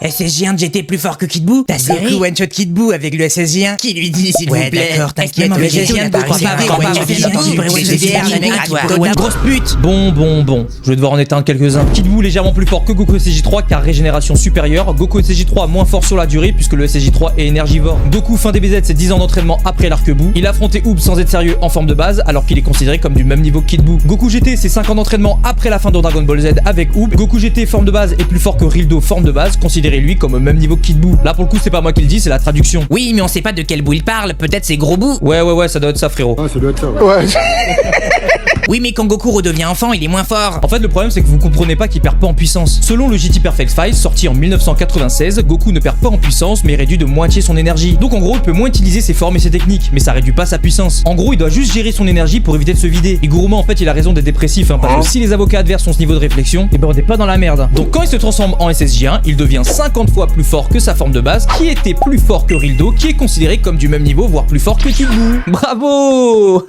SSJ1 j'étais plus fort que Kid Buu. Ta série Goku one-shot Kid Buu avec le SSJ1 qui lui dit s'il vous plaît. D'accord, t'inquiète, le SSJ1 ne crois pas avec moi, grosse pute. Bon, je vais devoir en éteindre quelques-uns. Kid Buu légèrement plus fort que Goku SSJ3 car régénération supérieure. Goku SSJ3 moins fort sur la durée puisque le SSJ3 est énergivore. Goku fin DBZ c'est 10 ans d'entraînement après l'arc Buu. Il a affronté Oob sans être sérieux en forme de base alors qu'il est considéré comme du même niveau que Kid Buu. Goku GT c'est 5 ans d'entraînement après la fin de Dragon Ball Z avec Oob. Goku GT forme de base est plus fort que Rildo forme de base, considéré lui comme au même niveau que Kid Buu. Là pour le coup c'est pas moi qui le dis, c'est la traduction. Oui mais on sait pas de quel Buu il parle, peut-être c'est Gros Buu. Ouais ça doit être ça frérot. Ah ça doit être ça ouais. Oui mais quand Goku redevient enfant il est moins fort. En fait le problème c'est que vous comprenez pas qu'il perd pas en puissance. Selon le GT Perfect Fight sorti en 1996, Goku ne perd pas en puissance mais réduit de moitié son énergie. Donc en gros il peut moins utiliser ses formes et ses techniques, mais ça réduit pas sa puissance. En gros il doit juste gérer son énergie pour éviter de se vider. Et Guruma en fait il a raison d'être dépressif parce que si les avocats adverses ont ce niveau de réflexion, et ben on n'est pas dans la merde. Donc quand il se transforme en SSJ1, il devient 50 fois plus fort que sa forme de base, qui était plus fort que Rildo, qui est considéré comme du même niveau, voire plus fort que Kid Buu. Bravo.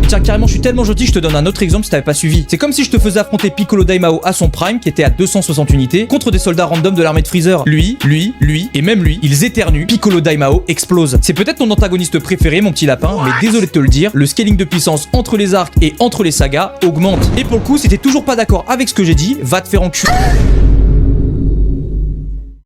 Tiens, carrément, je suis tellement gentil, je te donne un autre exemple si t'avais pas suivi. C'est comme si je te faisais affronter Piccolo Daimao à son prime, qui était à 260 unités, contre des soldats random de l'armée de Freezer. Lui, et même lui, ils éternuent, Piccolo Daimao explose. C'est peut-être ton antagoniste préféré, mon petit lapin, mais désolé de te le dire, le scaling de puissance entre les arcs et entre les sagas augmente. Et pour le coup, si t'es toujours pas d'accord avec ce que j'ai dit, va te faire enculer.